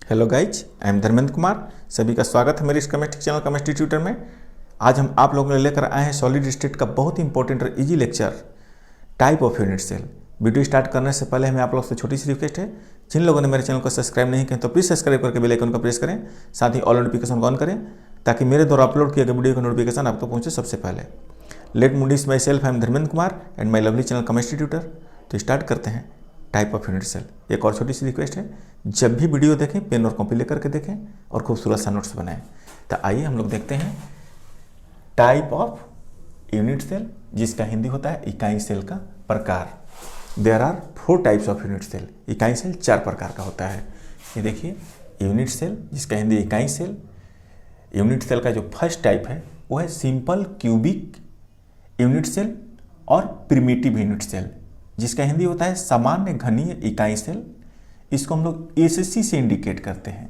Hello guys, I am Dharmendra Kumar. सभी का स्वागत है मेरे इस केमिस्ट्री चैनल केमिस्ट्री ट्यूटर में। आज हम आप लोगों ने लेकर आए हैं सॉलिड स्टेट का बहुत ही इंपॉर्टेंट और easy lecture, type of unit cell. Video start करने से पहले हमें आप लोग से छोटी सी रिक्वेस्ट है, जिन लोगों ने मेरे चैनल को सब्सक्राइब नहीं किया तो प्लीज़ सब्सक्राइब करके बेल आइकन को प्रेस करें, साथ ही ऑल नोटिफिकेशन ऑन करें ताकि मेरे द्वारा अपलोड किए गए वीडियो का नोटिफिकेशन आपको पहुंचे सबसे पहले। Let me introduce myself, I am Dharmendra Kumar and my lovely channel chemistry tutor. तो स्टार्ट करते हैं टाइप ऑफ यूनिट सेल। एक और छोटी सी रिक्वेस्ट है, जब भी वीडियो देखें पेन और कॉपी लेकर के देखें और खूबसूरत सा नोट्स बनाएं। तो आइए हम लोग देखते हैं टाइप ऑफ यूनिट सेल, जिसका हिंदी होता है इकाई सेल का प्रकार। There are 4 types of unit cell. इकाई सेल 4 प्रकार का होता है। ये देखिए यूनिट सेल, जिसका हिंदी इकाई सेल। यूनिट सेल का जो फर्स्ट टाइप है वो है सिंपल क्यूबिक यूनिट सेल और प्रिमिटिव यूनिट सेल, जिसका हिंदी होता है सामान्य घनीय इकाई सेल। इसको हम लोग एससी से इंडिकेट करते हैं।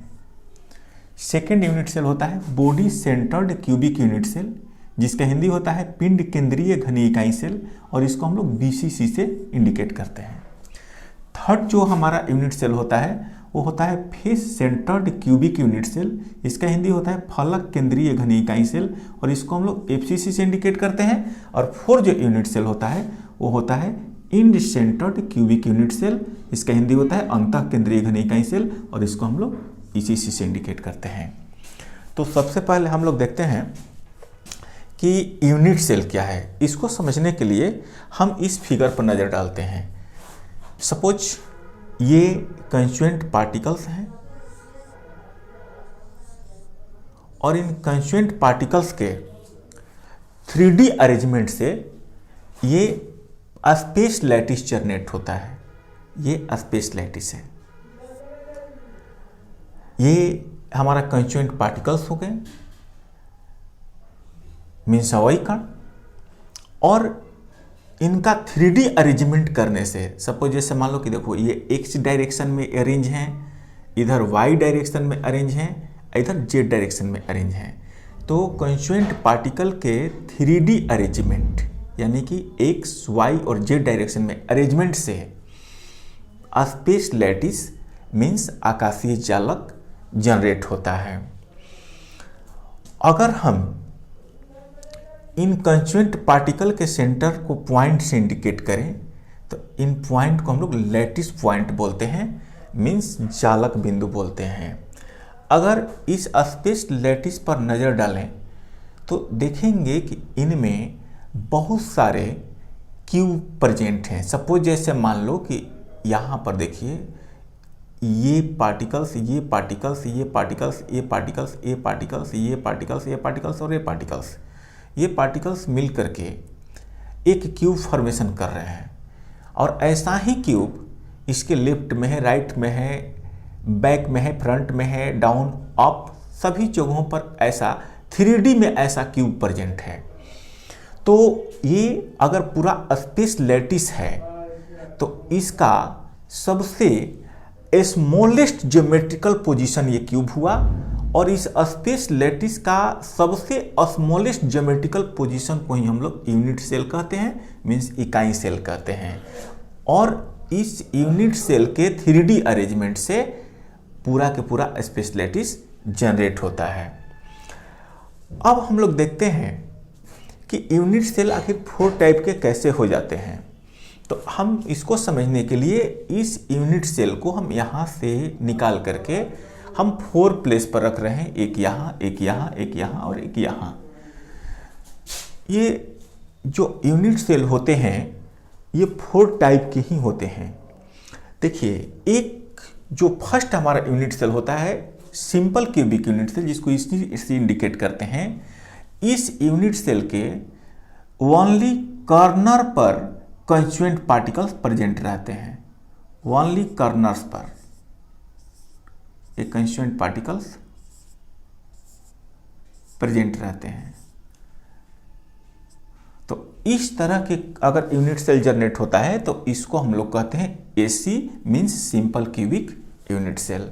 सेकेंड यूनिट सेल होता है body centred cubic unit cell, जिसका हिंदी होता है पिंड केंद्रीय घनीय इकाई सेल, और इसको हम लोग बीसीसी से इंडिकेट करते हैं। थर्ड जो हमारा यूनिट सेल होता है वो होता है face centred cubic unit cell, इसका हिंदी होता है फलक केंद्रीय घनीय इकाई सेल, और इसको हम लोग एफसीसी से इंडिकेट करते हैं। और फोर्थ जो यूनिट सेल होता है वो होता है end centred cubic unit cell, इसका हिंदी होता है अंतः केंद्रीय घनीय इकाई सेल, और इसको हम लोग ईसीसी से इंडिकेट करते हैं। तो सबसे पहले हम लोग देखते हैं कि यूनिट सेल क्या है। इसको समझने के लिए हम इस फिगर पर नज़र डालते हैं। सपोज ये कंस्टिट्यूएंट पार्टिकल्स हैं और इन कंस्टिट्यूएंट पार्टिकल्स के 3D अरेंजमेंट से ये स्पेस लैटिस जनरेट होता है। ये स्पेस लैटिस है। ये हमारा कंस्टिट्यूएंट पार्टिकल्स हो गए, मीन्स अवयवी कण, और इनका 3D अरेंजमेंट करने से सपोज जैसे मान लो कि देखो ये एक्स डायरेक्शन में अरेंज हैं, इधर वाई डायरेक्शन में अरेंज हैं, इधर जेड डायरेक्शन में अरेंज हैं। तो कंस्टिट्यूएंट पार्टिकल के 3D अरेंजमेंट यानी कि एक्स वाई और जेड डायरेक्शन में अरेंजमेंट से स्पेस लैटिस मीन्स आकाशीय जालक जनरेट होता है। अगर हम इन कंस्टिट्यूएंट पार्टिकल के सेंटर को पॉइंट से इंडिकेट करें तो इन पॉइंट को हम लोग लैटिस पॉइंट बोलते हैं, मीन्स जालक बिंदु बोलते हैं। अगर इस स्पेस लैटिस पर नज़र डालें तो देखेंगे कि इनमें बहुत सारे क्यूब प्रेजेंट हैं। सपोज जैसे मान लो कि यहाँ पर देखिए ये पार्टिकल्स, ये पार्टिकल्स, ये पार्टिकल्स, ये पार्टिकल्स, ये पार्टिकल्स, ये पार्टिकल्स, ये पार्टिकल्स और ये पार्टिकल्स, ये पार्टिकल्स मिल करके एक क्यूब फॉर्मेशन कर रहे हैं। और ऐसा ही क्यूब इसके लेफ्ट में है, राइट में है, बैक में है, फ्रंट में है, डाउन अप, सभी जगहों पर ऐसा 3D में ऐसा क्यूब प्रेजेंट है। तो ये अगर पूरा स्पेस लैटिस है तो इसका सबसे स्मॉलेस्ट ज्योमेट्रिकल पोजीशन ये क्यूब हुआ, और इस स्पेस लैटिस का सबसे स्मॉलेस्ट ज्योमेट्रिकल पोजीशन को ही हम लोग यूनिट सेल कहते हैं, मीन्स इकाई सेल कहते हैं। और इस यूनिट सेल के 3D अरेंजमेंट से पूरा के पूरा स्पेस लैटिस जनरेट होता है। अब हम लोग देखते हैं कि यूनिट सेल आखिर 4 टाइप के कैसे हो जाते हैं। तो हम इसको समझने के लिए इस यूनिट सेल को हम यहाँ से निकाल करके हम 4 प्लेस पर रख रहे हैं, एक यहाँ, एक यहाँ, एक यहाँ और एक यहाँ। ये जो यूनिट सेल होते हैं ये 4 टाइप के ही होते हैं। देखिए एक जो फर्स्ट हमारा यूनिट सेल होता है सिंपल क्यूबिक यूनिट सेल, जिसको इसी इंडिकेट करते हैं। इस यूनिट सेल के ओनली कॉर्नर पर कंस्टिट्यूएंट पार्टिकल्स प्रेजेंट रहते हैं। ओनली कॉर्नर्स पर ये कंस्टिट्यूएंट पार्टिकल्स प्रेजेंट रहते हैं। तो इस तरह के अगर यूनिट सेल जनरेट होता है तो इसको हम लोग कहते हैं SC, means simple cubic unit cell.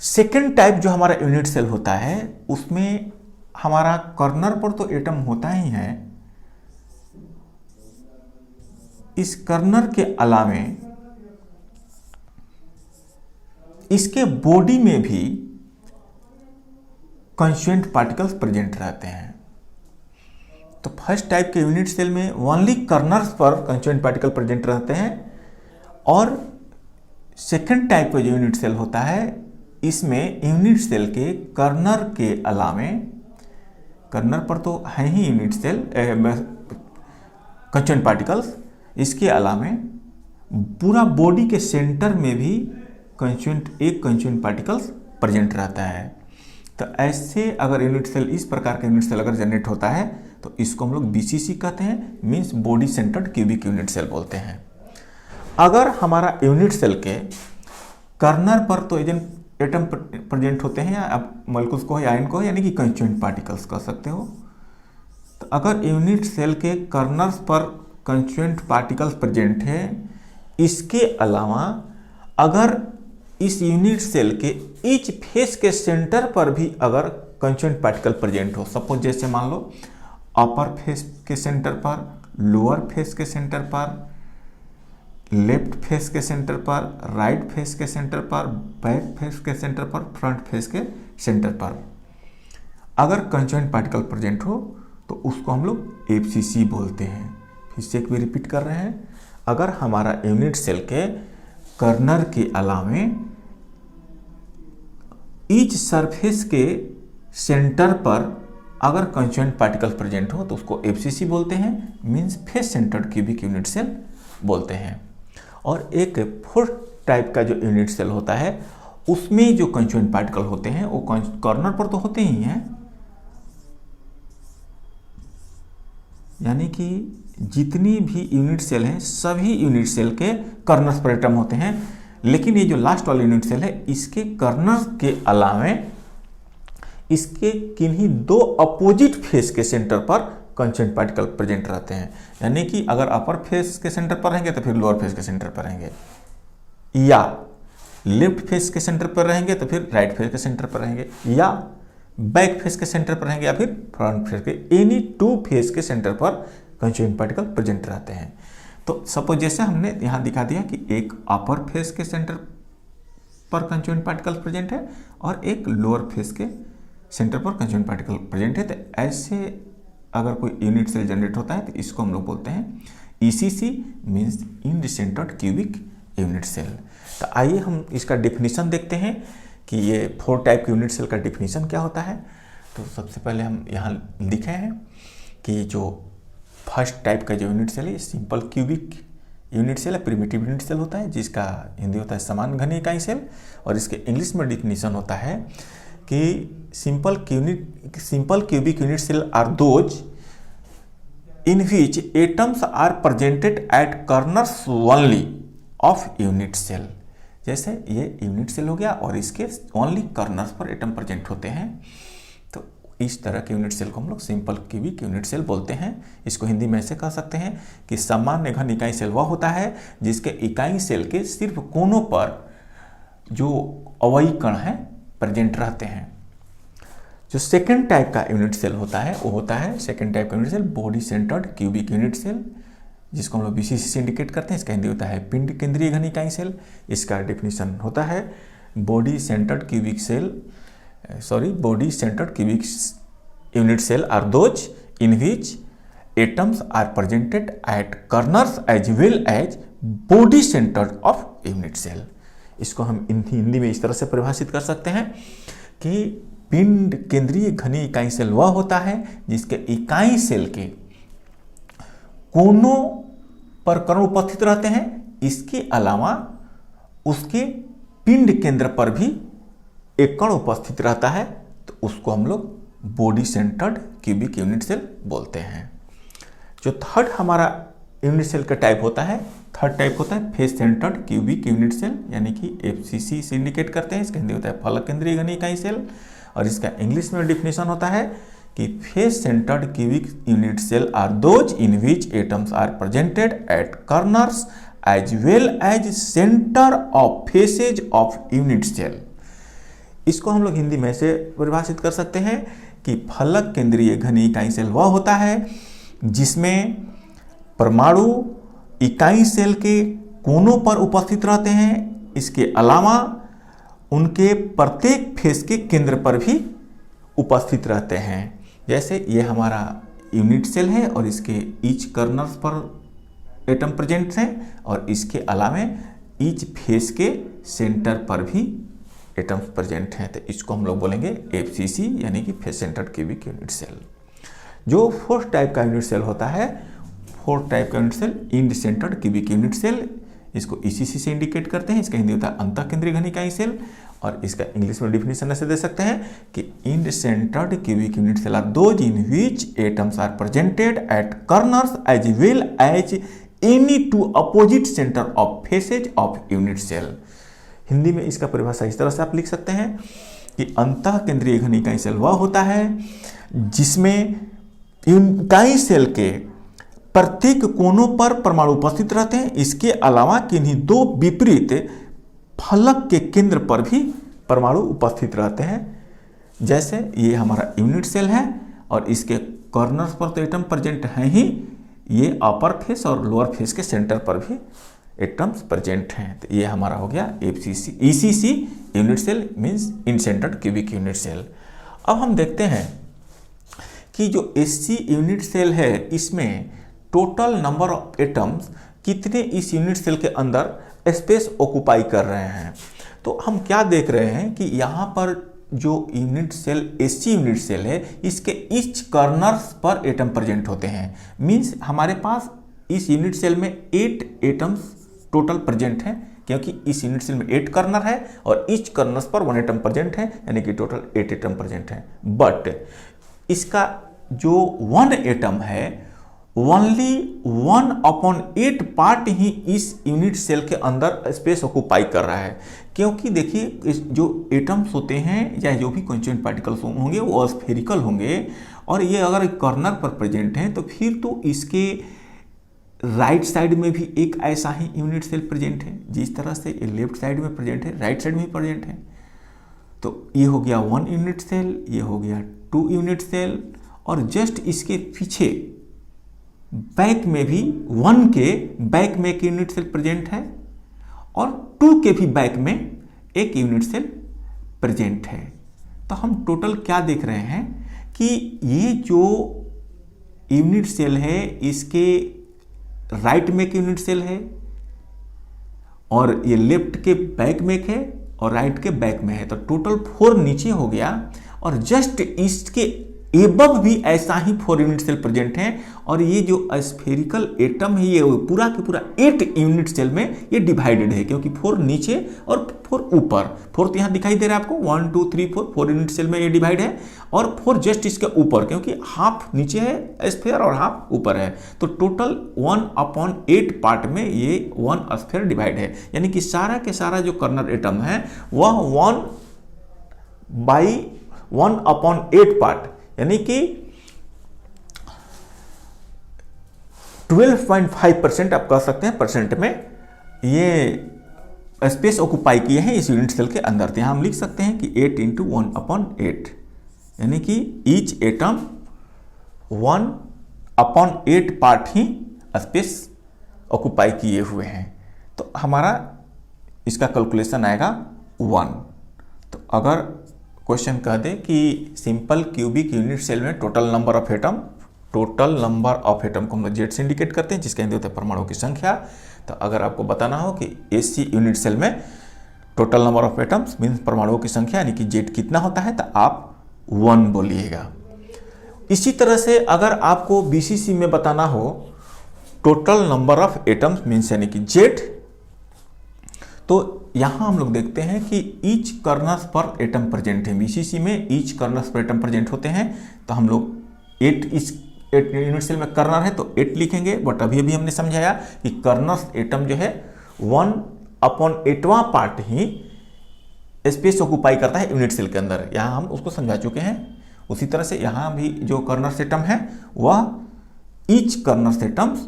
Second type जो हमारा यूनिट सेल होता है उसमें हमारा कॉर्नर पर तो एटम होता ही है, इस कर्नर के अलावे इसके बॉडी में भी कंस्टिट्यूएंट पार्टिकल्स प्रेजेंट रहते हैं। तो फर्स्ट टाइप के यूनिट सेल में ओनली कर्नल्स पर कंस्टिट्यूएंट पार्टिकल प्रेजेंट रहते हैं, और सेकेंड टाइप का जो यूनिट सेल होता है इसमें यूनिट सेल के कर्नल के अलावे, कर्नल पर तो है ही यूनिट सेल कंस्टिट्यूएंट पार्टिकल्स, इसके अलावे पूरा बॉडी के सेंटर में भी एक कंस्टिट्यूएंट पार्टिकल्स प्रेजेंट रहता है। तो ऐसे अगर यूनिट सेल, इस प्रकार का यूनिट सेल अगर जनरेट होता है तो इसको हम लोग बीसीसी कहते हैं, means body centred cubic unit cell बोलते हैं। अगर हमारा यूनिट सेल के कर्नल पर तो एटम प्रेजेंट होते हैं, या आप मॉलिक्यूल्स को या आयन को, यानी कि कंस्टिट्यूएंट पार्टिकल्स कह सकते हो। तो अगर यूनिट सेल के कर्नल्स पर कंस्टिट्यूएंट पार्टिकल्स प्रेजेंट है, इसके अलावा अगर इस यूनिट सेल के ईच फेस के सेंटर पर भी अगर कंस्टिट्यूएंट पार्टिकल प्रेजेंट हो, सपोज जैसे मान लो अपर फेस के सेंटर पर, लोअर फेस के सेंटर पर, लेफ्ट फेस के सेंटर पर, राइट फेस के सेंटर पर, बैक फेस के सेंटर पर, फ्रंट फेस के सेंटर पर अगर कंस्टिट्यूएंट पार्टिकल प्रेजेंट हो तो उसको हम लोग एफसीसी बोलते हैं। फिर से एक भी रिपीट कर रहे हैं, अगर हमारा यूनिट सेल के कर्नल के अलावे ईच सरफेस के सेंटर पर अगर कंस्टिट्यूएंट पार्टिकल प्रेजेंट हो तो उसको एफसीसी बोलते हैं, means face centred cubic unit cell बोलते हैं। और एक फोर्थ टाइप का जो यूनिट सेल होता है उसमें जो कंस्टिट्यूएंट पार्टिकल होते हैं वो कॉर्नर पर तो होते ही हैं, यानी कि जितनी भी यूनिट सेल हैं सभी यूनिट सेल के कर्नल्स पर एटम होते हैं, लेकिन ये जो लास्ट वाला यूनिट सेल है इसके कर्नल्स के अलावे इसके किन्हीं दो अपोजिट फेस के सेंटर पर कंस्टिट्यूएंट पार्टिकल प्रेजेंट रहते हैं। यानी कि अगर अपर फेस के सेंटर पर रहेंगे तो फिर लोअर फेस के सेंटर पर रहेंगे, या लेफ्ट फेस के सेंटर पर रहेंगे तो फिर राइट फेस के सेंटर पर रहेंगे, या बैक फेस के सेंटर पर रहेंगे, या फिर फ्रंट फेस के, एनी टू फेस के सेंटर पर कंस्टिट्यूएंट पार्टिकल प्रेजेंट रहते हैं। तो सपोज जैसे हमने यहाँ दिखा दिया कि एक अपर फेस के सेंटर पर कंस्टिट्यूएंट पार्टिकल प्रेजेंट है और एक लोअर फेस के सेंटर पर कंस्टिट्यूएंट पार्टिकल प्रेजेंट है। तो ऐसे अगर कोई यूनिट सेल जनरेट होता है तो इसको हम लोग बोलते हैं ECC, means end centred cubic unit cell. तो आइए हम इसका डेफिनेशन देखते हैं कि ये 4 टाइप के यूनिट सेल का डेफिनेशन क्या होता है। तो सबसे पहले हम यहाँ लिखे हैं कि जो फर्स्ट टाइप का जो यूनिट सेल है सिंपल क्यूबिक यूनिट सेल है, प्रिमिटिव यूनिट सेल होता है, जिसका हिंदी होता है समान घनी इकाई सेल, और इसके इंग्लिश में डेफिनेशन होता है कि simple cubic unit cell are those in which atoms are presented at corners only of unit cell. जैसे ये यूनिट सेल हो गया और इसके ओनली कर्नल्स पर एटम प्रेजेंट होते हैं, तो इस तरह के यूनिट सेल को हम लोग सिंपल क्यूबिक यूनिट सेल बोलते हैं। इसको हिंदी में ऐसे कह सकते हैं कि सामान्य घन इकाई सेल वह होता है जिसके इकाई सेल के सिर्फ कोनों पर जो अवयवी कण है प्रेजेंट रहते हैं। जो सेकेंड टाइप का यूनिट सेल होता है वो होता है सेकेंड टाइप का unit cell body centred cubic unit cell, जिसको हम लोग बीसीसी से इंडिकेट करते हैं। इसका हिंदी होता है पिंड केंद्रीय घन इकाई सेल। इसका डेफिनेशन होता है body centred cubic unit cell are those in which atoms are presented at corners as well as body centred of unit cell. इसको हम हिंदी में इस तरह से परिभाषित कर सकते हैं कि पिंड केंद्रीय घनी इकाई सेल वह होता है जिसके इकाई सेल के कोनों पर कण उपस्थित रहते हैं, इसके अलावा उसके पिंड केंद्र पर भी एक कण उपस्थित रहता है, तो उसको हम लोग body centred cubic unit cell बोलते हैं। जो थर्ड हमारा यूनिट सेल का टाइप होता है, थर्ड टाइप होता है face centred cubic unit cell, यानी कि एफसीसी से इंडिकेट करते हैं। इसका हिंदी होता है फलक केंद्रीय घनी इकाई सेल, और इसका इंग्लिश में डेफिनेशन होता है कि face centred cubic unit cell are those in which atoms are presented at corners as well as centre of faces of unit cell. इसको हम लोग हिंदी में से परिभाषित कर सकते हैं कि फलक केंद्रीय घनी इकाई सेल वह होता है जिसमें परमाणु इकाई सेल के कोनों पर उपस्थित रहते हैं, इसके अलावा उनके प्रत्येक फेस के केंद्र पर भी उपस्थित रहते हैं। जैसे ये हमारा यूनिट सेल है और इसके ईच कर्नर्स पर एटम प्रेजेंट हैं और इसके अलावा ईच फेस के सेंटर पर भी एटम्स प्रेजेंट हैं। तो इसको हम लोग बोलेंगे FCC यानी कि face centred cubic unit cell. जो फोर्थ टाइप का यूनिट सेल होता है, फोर्थ टाइप का unit cell end centred cubic unit cell, इसको ECC से इंडिकेट करते हैं। इसका हिंदी होता है अंतःकेंद्रीय घनिकाई सेल और इसका इंग्लिश में डिफिनेशन ऐसे दे सकते हैं कि end centred cubic unit cell are those in which atoms are presented at corners as well as any two opposite centre of faces of unit cell. Hindi में इसका परिभाषा इस तरह से आप लिख सकते हैं कि अंतःकेंद्रीय घनिकाई सेल वह होता है जिसमें इकाई सेल के प्रत्येक कोनों पर परमाणु उपस्थित रहते हैं। इसके अलावा किन्हीं दो विपरीत फलक के केंद्र पर भी परमाणु उपस्थित रहते हैं। जैसे ये हमारा यूनिट सेल है और इसके कॉर्नर्स पर तो एटम प्रेजेंट हैं ही, ये अपर फेस और लोअर फेस के सेंटर पर भी एटम्स प्रेजेंट हैं। तो ये हमारा हो गया ECC unit cell means end centred cubic unit cell. अब हम देखते हैं कि जो SC यूनिट सेल है इसमें टोटल नंबर ऑफ एटम्स कितने इस यूनिट सेल के अंदर स्पेस ऑक्युपाई कर रहे हैं। तो हम क्या देख रहे हैं कि यहाँ पर जो unit cell SC unit cell है इसके ईच कर्नर्स पर एटम प्रेजेंट होते हैं। मीन्स हमारे पास इस यूनिट सेल में 8 एटम्स टोटल प्रेजेंट हैं, क्योंकि इस यूनिट सेल में 8 कर्नर है और ईच कर्नर्स पर 1 एटम प्रेजेंट है, यानी कि टोटल 8 एटम प्रेजेंट है। बट इसका जो 1 एटम है ओनली 1/8 पार्ट ही इस यूनिट सेल के अंदर स्पेस ऑक्युपाई कर रहा है। क्योंकि देखिए जो एटम्स होते हैं या जो भी कॉन्स्टिट्यूएंट पार्टिकल्स होंगे वो स्फेरिकल होंगे और ये अगर कर्नर पर प्रेजेंट हैं तो फिर तो इसके राइट साइड में भी एक ऐसा ही यूनिट सेल प्रेजेंट है। जिस तरह से ये लेफ्ट साइड में प्रेजेंट है राइट साइड में भी प्रेजेंट है। तो ये हो गया 1 यूनिट सेल, ये हो गया 2 यूनिट सेल और जस्ट इसके पीछे बैक में भी 1 के बैक में एक यूनिट सेल प्रेजेंट है और 2 के भी बैक में एक यूनिट सेल प्रेजेंट है। तो हम टोटल क्या देख रहे हैं कि ये जो यूनिट सेल है इसके राइट में एक यूनिट सेल है और ये लेफ्ट के बैक में एक है और राइट के बैक में है। तो टोटल 4 नीचे हो गया और जस्ट इसके एबव भी ऐसा ही 4 यूनिट सेल प्रेजेंट हैं और ये जो स्फेरिकल एटम है ये पूरा के पूरा 8 यूनिट सेल में ये डिवाइडेड है, क्योंकि 4 नीचे और 4 ऊपर। 4 तो यहाँ दिखाई दे रहा है आपको 1 2 3 4 यूनिट सेल में ये डिवाइड है और 4 जस्ट इसके ऊपर, क्योंकि हाफ नीचे है स्फेयर और हाफ ऊपर है। तो टोटल 1/8 पार्ट में ये 1 स्फेयर डिवाइड है, यानी कि सारा के सारा जो कर्नल एटम है वह 1/8 पार्ट यानी कि 12.5% आप कह सकते हैं परसेंट में ये स्पेस ऑक्युपाई किए हैं इस यूनिट सेल के अंदर। तो यहाँ हम लिख सकते हैं कि 8 × 1/8 यानी कि ईच एटम 1/8 पार्ट ही स्पेस ऑक्युपाई किए हुए हैं। तो हमारा इसका कैलकुलेशन आएगा 1। तो अगर क्वेश्चन कह दे कि सिंपल क्यूबिक यूनिट सेल में टोटल नंबर ऑफ एटम को हम लोग जेड से इंडिकेट करते हैं, जिसके अंदर होता है परमाणुओं की संख्या। तो अगर आपको बताना हो कि SC यूनिट सेल में total number of atoms means परमाणुओं की संख्या यानी कि जेड कितना होता है, तो आप 1 बोलिएगा। इसी तरह से अगर आपको BCC में बताना हो total number of atoms means यानी कि जेड, तो यहां हम लोग देखते हैं कि ईच कर्नर्स पर एटम प्रेजेंट है। BCC में ईच कर्नर्स पर एटम प्रेजेंट होते हैं। तो हम लोग 8 इस यूनिट सेल में कर्नर है तो 8 लिखेंगे। बट अभी हमने समझाया कि कर्नर्स एटम जो है 1/8वां पार्ट ही स्पेस ऑक्युपाई करता है यूनिट सेल के अंदर। यहां हम उसको समझा चुके हैं। उसी तरह से यहां भी जो कर्नर्स एटम है वह ईच कर्नर्स एटम्स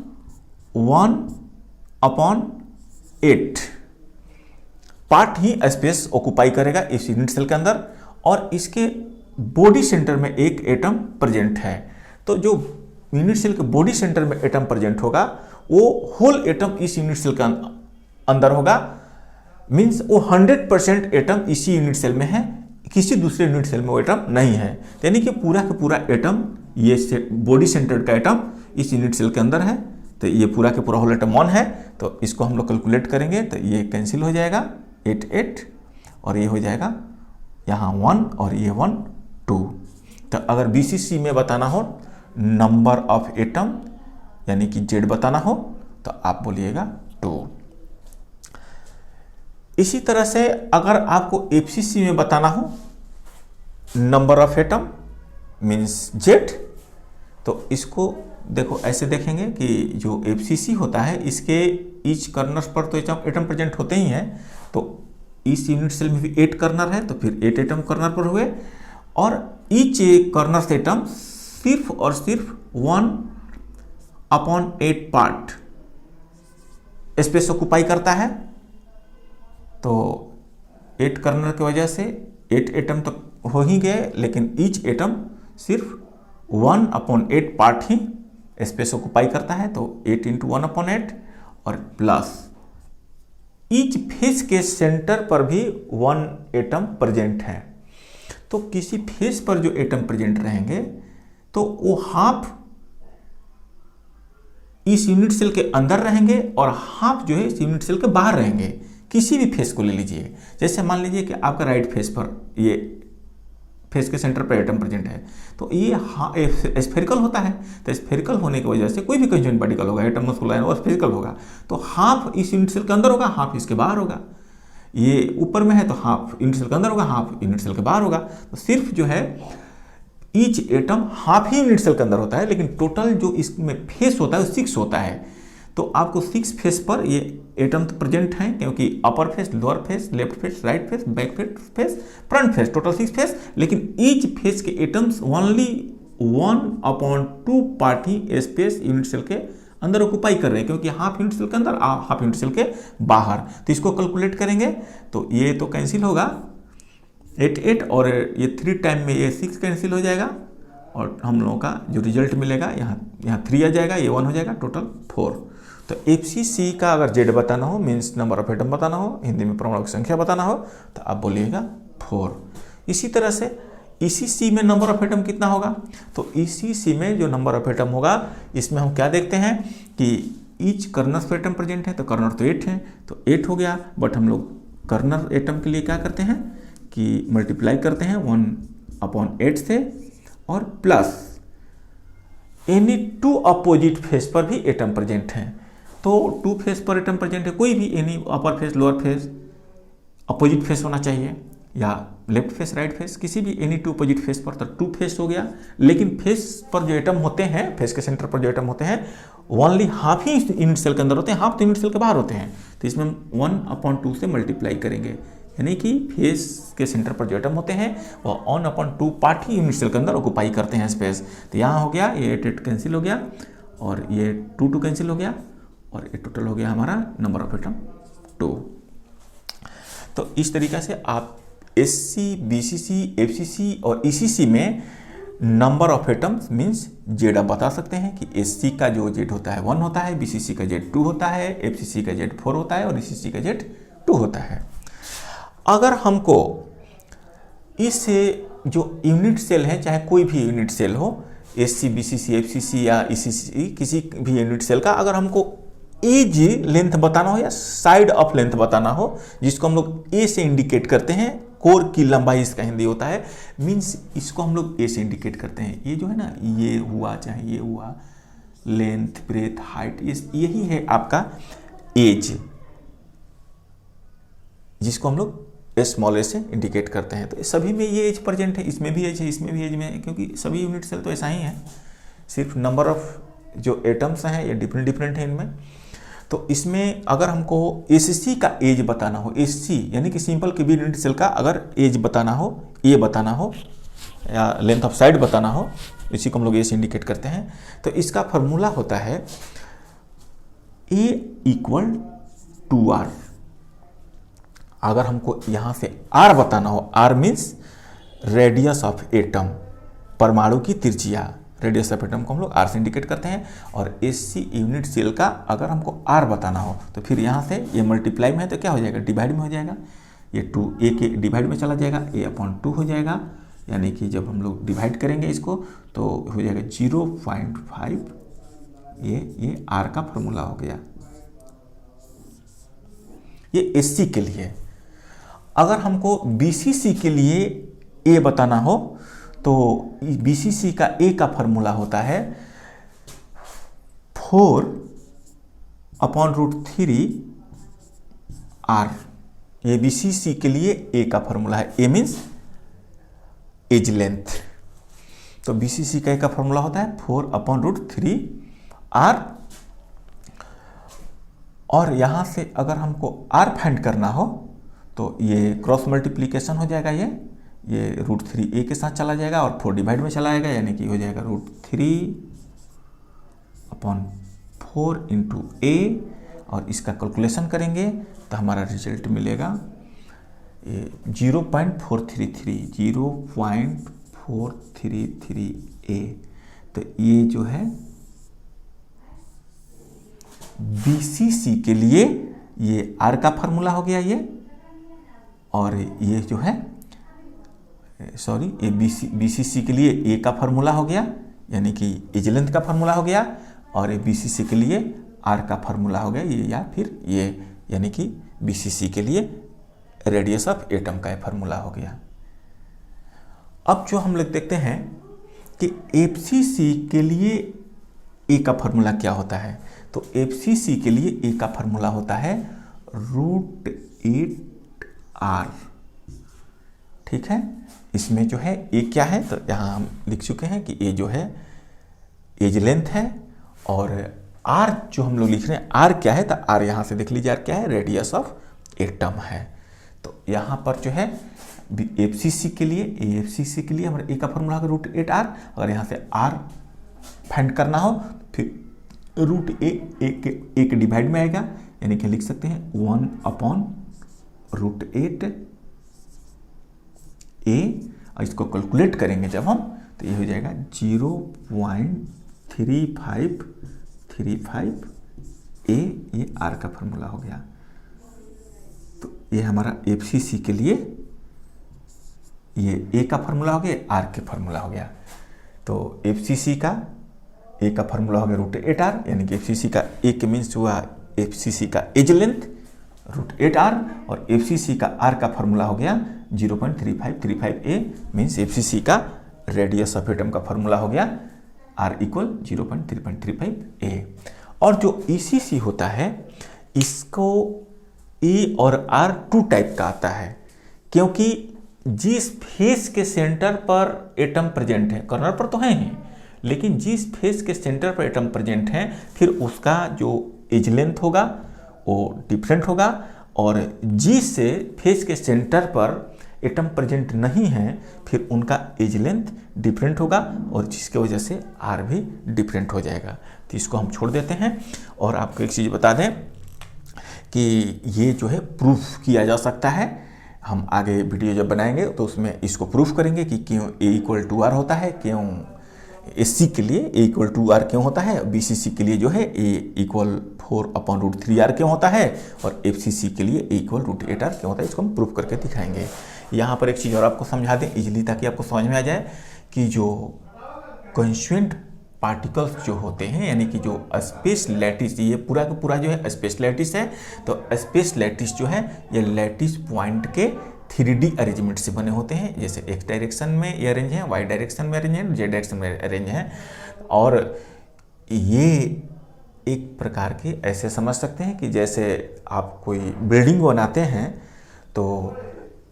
1/8 पार्ट ही स्पेस ऑक्युपाई करेगा इस यूनिट सेल के अंदर और इसके बॉडी सेंटर में एक एटम प्रेजेंट है। तो जो यूनिट सेल के बॉडी सेंटर में एटम प्रेजेंट होगा वो होल एटम इस यूनिट सेल के अंदर होगा मीन्स वो 100% एटम इसी यूनिट सेल में है, किसी दूसरे यूनिट सेल में वो एटम नहीं है। यानी कि पूरा का पूरा एटम, ये बॉडी सेंटर्ड का एटम इस यूनिट सेल के अंदर है, तो ये पूरा के पूरा होल एटम 1 है। तो इसको हम लोग कैलकुलेट करेंगे तो ये कैंसिल हो जाएगा 8 और ये हो जाएगा यहाँ 1 और ये 1 2। तो अगर BCC में बताना हो नंबर ऑफ एटम यानी कि Z बताना हो तो आप बोलिएगा 2। इसी तरह से अगर आपको FCC में बताना हो number of atom means Z, तो इसको देखो ऐसे देखेंगे कि जो FCC होता है इसके ईच कर्नर्स पर तो एटम प्रेजेंट होते ही हैं। तो इस यूनिट सेल में भी 8 कर्नर है तो फिर 8 एटम कर्नर पर हुए, और ईच कर्नर से एटम सिर्फ और सिर्फ 1/8 पार्ट स्पेस ऑक्युपाई करता है। तो 8 कर्नर की वजह से 8 एटम तो हो ही गए, लेकिन ईच एटम सिर्फ 1/8 पार्ट ही स्पेस ऑक्युपाई करता है। तो 8 × 1/8 और प्लस ईच फेस के सेंटर पर भी 1 एटम प्रेजेंट है। तो किसी फेस पर जो एटम प्रेजेंट रहेंगे तो वो हाफ इस यूनिट सेल के अंदर रहेंगे और हाफ जो है इस यूनिट सेल के बाहर रहेंगे। किसी भी फेस को ले लीजिए, जैसे मान लीजिए कि आपका राइट फेस पर ये फेस के सेंटर पर एटम प्रेजेंट है, तो ये स्फेरिकल होता है। तो स्फेरिकल होने की वजह से कोई भी कंस्टिट्यूएंट पार्टिकल होगा, एटम मॉलिक्यूल और स्फेरिकल होगा, तो हाफ इस यूनिट सेल के अंदर होगा, हाफ इसके बाहर होगा। ये ऊपर में है तो हाफ यूनिट सेल के अंदर होगा, हाफ यूनिट सेल के बाहर होगा। तो सिर्फ जो है ईच एटम हाफ ही यूनिट सेल के अंदर होता है, लेकिन टोटल जो इसमें फेस होता है वो 6 होता है। तो आपको 6 फेस पर ये एटम तो प्रेजेंट हैं, क्योंकि अपर face, lower face, left face, right face, back face, front face, total 6 face. लेकिन ईच फेस के एटम्स ओनली 1/2 पार्ट ही स्पेस यूनिट सेल के अंदर ऑक्युपाई कर रहे हैं, क्योंकि हाफ यूनिट सेल के अंदर, हाफ यूनिट सेल के बाहर। तो इसको कैलकुलेट करेंगे तो ये तो कैंसिल होगा 8 और ये 3 टाइम में ये 6 कैंसिल हो जाएगा, और हम लोगों का जो रिजल्ट मिलेगा यहाँ 3 आ जाएगा, ये 1 हो जाएगा, टोटल 4। तो FCC का अगर Z बताना हो मीन्स नंबर ऑफ एटम बताना हो, हिंदी में परमाणु की संख्या बताना हो, तो आप बोलिएगा 4। इसी तरह से ECC में नंबर ऑफ एटम कितना होगा, तो ECC में जो नंबर ऑफ एटम होगा इसमें हम क्या देखते हैं कि ईच कर्नर पर एटम प्रेजेंट है, तो कर्नर तो 8 है तो 8 हो गया। बट हम लोग कर्नर एटम के लिए क्या करते हैं कि मल्टीप्लाई करते हैं 1/8 से, और प्लस एनी 2 अपोजिट फेस पर भी एटम प्रेजेंट है। तो 2 फेस पर एटम प्रेजेंट है, कोई भी एनी अपर face, lower face, opposite face होना चाहिए, या लेफ्ट फेस, राइट फेस, किसी भी एनी 2 अपोजिट फेस पर, तो 2 फेस हो गया। लेकिन फेस पर जो एटम होते हैं, फेस के सेंटर पर जो एटम होते हैं, ओनली हाफ ही यूनिट सेल के अंदर होते हैं, हाफ तो यूनिट सेल के बाहर होते हैं। तो इसमें 1/2 से मल्टीप्लाई करेंगे, यानी कि फेस के सेंटर पर जो एटम होते हैं वो 1/2 पार्ट ही यूनिट सेल के अंदर ऑक्युपाई करते हैं स्पेस। तो यहाँ हो गया ये 8 कैंसिल हो गया, और ये 2 कैंसिल हो गया, और ये टोटल हो गया हमारा नंबर ऑफ एटम 2। तो इस तरीक़े से आप SC, BCC, FCC और ECC में number of atoms means Z आप बता सकते हैं कि SC का जो Z होता है 1 होता है, BCC का Z 2 होता है, FCC का Z 4 होता है, और ECC का Z 2 होता है। अगर हमको इस जो यूनिट सेल है, चाहे कोई भी यूनिट सेल हो, SC, BCC, FCC या ECC, किसी भी यूनिट सेल का अगर हमको एज लेंथ बताना हो या साइड ऑफ लेंथ बताना हो, जिसको हम लोग A से इंडिकेट करते हैं, कोर की लंबाई इसका हिंदी होता है, मीन्स इसको हम लोग A से इंडिकेट करते हैं। ये जो है ना, ये हुआ चाहे ये हुआ, लेंथ, ब्रेथ, हाइट, यही है आपका एज, जिसको हम लोग स्मॉल ए से इंडिकेट करते हैं। तो सभी में ये एज प्रेजेंट है, इसमें भी एज है, इसमें भी एज में है, क्योंकि सभी यूनिट सेल तो ऐसा ही है, सिर्फ नंबर ऑफ जो एटम्स हैं ये डिफरेंट है इनमें। तो इसमें अगर हमको SC का एज बताना हो, SC यानी कि सिंपल की भी यूनिट सेल का अगर एज बताना हो, ए बताना हो, या लेंथ ऑफ साइड बताना हो, इसी को हम लोग ए से इंडिकेट करते हैं। तो इसका फॉर्मूला होता है A = 2R। अगर हमको यहाँ से R बताना हो, R means radius of atom, परमाणु की त्रिज्या, रेडियस ऑफ एटम को हम लोग आर से इंडिकेट करते हैं। और एससी यूनिट सेल का अगर हमको आर बताना हो तो फिर यहाँ से ये मल्टीप्लाई में है तो क्या हो जाएगा, डिवाइड में हो जाएगा, ये 2 ए के डिवाइड में चला जाएगा, a/2 हो जाएगा, यानी कि जब हम लोग डिवाइड करेंगे इसको तो हो जाएगा 0.5, ये आर का फॉर्मूला हो गया, ये एससी के लिए। अगर हमको बीसीसी के लिए ए बताना हो तो बीसीसी का ए का फॉर्मूला होता है 4/√3 आर। ये बीसीसी के लिए ए का फॉर्मूला है, ए मीन्स एज लेंथ। तो बीसीसी का ए का फॉर्मूला होता है 4/√3 आर। और यहां से अगर हमको आर फाइंड करना हो तो ये क्रॉस मल्टीप्लीकेशन हो जाएगा, ये √3 ए के साथ चला जाएगा और 4 डिवाइड में चला जाएगा, यानी कि हो जाएगा √3/4 इंटू ए। और इसका कैलकुलेशन करेंगे तो हमारा रिजल्ट मिलेगा 0.433 ए। तो ये जो है बीसीसी के लिए ये आर का फार्मूला हो गया ये, और ये जो है सॉरी ये बीसीसी के लिए ए का फार्मूला हो गया, यानी कि एज लेंथ का फार्मूला हो गया, और ये बीसीसी के लिए आर का फार्मूला हो गया ये, या फिर ये यानी कि बीसीसी के लिए रेडियस ऑफ एटम का फार्मूला हो गया। अब जो हम लोग देखते हैं कि एफसीसी के लिए ए का फार्मूला क्या होता है, तो एफसीसी के लिए ए का फार्मूला होता है √8r। ठीक है, इसमें जो है ए क्या है तो यहाँ हम लिख चुके हैं कि ए जो है एज लेंथ है, और आर जो हम लोग लिख रहे हैं आर क्या है तो आर यहाँ से देख लीजिए आर क्या है, रेडियस ऑफ एटम है। तो यहाँ पर जो है एफसीसी के लिए एफसीसी के लिए हमारे ए का फॉर्मूला होगा √8r। अगर यहाँ से आर फाइंड करना हो फिर √8 एक डिवाइड में आएगा, यानी कि लिख सकते हैं 1/√8 ए। और इसको कैलकुलेट करेंगे जब हम तो ये हो जाएगा 0.3535 ए, ये आर का फॉर्मूला हो गया। तो ये हमारा एफसीसी के लिए ये ए का फॉर्मूला हो गया, आर के फॉर्मूला हो गया। तो एफसीसी का ए का फॉर्मूला हो गया √8r, यानी कि एफसीसी का ए के मीन्स हुआ एफसीसी का एज लेंथ √8r, और एफसीसी का आर का फॉर्मूला हो गया 0.3535 ए, मीन्स एफसीसी का रेडियस ऑफ एटम का फॉर्मूला हो गया r = 0.335 ए। और जो ईसीसी होता है इसको ए और आर 2 टाइप का आता है, क्योंकि जिस फेस के सेंटर पर एटम प्रेजेंट है, कॉर्नर पर तो है ही, लेकिन जिस फेस के सेंटर पर एटम प्रेजेंट है फिर उसका जो एज लेंथ होगा वो डिफरेंट होगा, और जिस फेस के सेंटर पर एटम प्रेजेंट नहीं है फिर उनका एज लेंथ डिफरेंट होगा, और जिसके वजह से आर भी डिफरेंट हो जाएगा। तो इसको हम छोड़ देते हैं। और आपको एक चीज़ बता दें कि ये जो है प्रूफ किया जा सकता है, हम आगे वीडियो जब बनाएंगे तो उसमें इसको प्रूफ करेंगे कि क्यों ए = आर होता है, क्यों एससी के लिए ए = आर क्यों होता है, बीसीसी के लिए जो है ए = 4/√3r क्यों होता है, और एफसीसी के लिए ए = √8r क्यों होता है। इसको हम प्रूफ करके दिखाएंगे। यहाँ पर एक चीज़ और आपको समझा दें इजीली, ताकि आपको समझ में आ जाए कि जो कॉन्स्टिट्यूएंट पार्टिकल्स जो होते हैं, यानी कि जो स्पेस लैटिस, ये पूरा का पूरा जो है स्पेस लैटिस है। तो स्पेस लैटिस जो है ये लैटिस पॉइंट के 3D अरेंजमेंट से बने होते हैं, जैसे एक्स डायरेक्शन में ये अरेंज है, वाई डायरेक्शन में अरेंज है, जेड डायरेक्शन में अरेंज है। और ये एक प्रकार के ऐसे समझ सकते हैं कि जैसे आप कोई बिल्डिंग बनाते हैं तो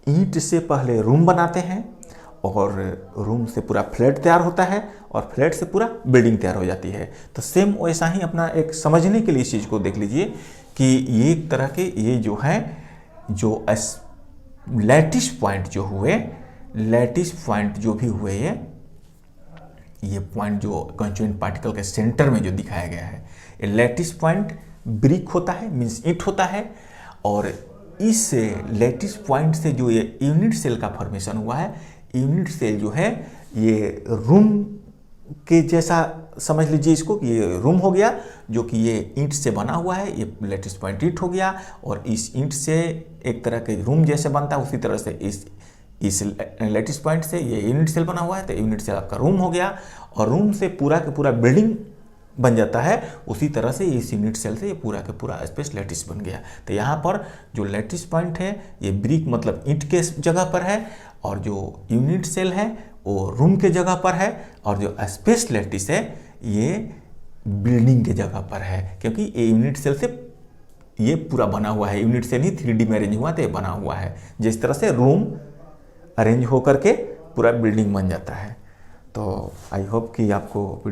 ईंट से पहले रूम बनाते हैं, और रूम से पूरा फ्लैट तैयार होता है, और फ्लैट से पूरा बिल्डिंग तैयार हो जाती है। तो सेम वैसा ही अपना एक समझने के लिए इस चीज़ को देख लीजिए कि ये एक तरह के ये जो है जो लैटिस पॉइंट जो हुए, लैटिस पॉइंट जो भी हुए ये पॉइंट जो कॉन्स्टिट्यूएंट पार्टिकल के सेंटर में जो दिखाया गया है, ये लैटिस पॉइंट ब्रिक होता है, मीन्स ईंट होता है। और इस लैटिस पॉइंट से जो ये यूनिट सेल का फॉर्मेशन हुआ है, यूनिट सेल जो है ये रूम के जैसा समझ लीजिए इसको कि ये रूम हो गया, जो कि ये ईंट से बना हुआ है, ये लेटिस पॉइंट ईंट हो गया, और इस ईंट से एक तरह के रूम जैसे बनता है, उसी तरह से इस लेटिस पॉइंट से ये यूनिट सेल बना हुआ है, तो यूनिट सेल आपका रूम हो गया, और रूम से पूरा का पूरा बिल्डिंग बन जाता है। उसी तरह से इस यूनिट सेल से ये पूरा का पूरा स्पेस लेटिस बन गया। तो यहाँ पर जो लेटिस पॉइंट है ये ब्रिक मतलब ईंट के जगह पर है, और जो यूनिट सेल है वो रूम के जगह पर है, और जो स्पेस लेटिस है ये बिल्डिंग के जगह पर है, क्योंकि ये यूनिट सेल से ये पूरा बना हुआ है। यूनिट सेल ही 3D में अरेंज हुआ तो ये बना हुआ है। जिस तरह से रूम अरेंज होकर के पूरा बिल्डिंग बन जाता है। तो आई होप कि आपको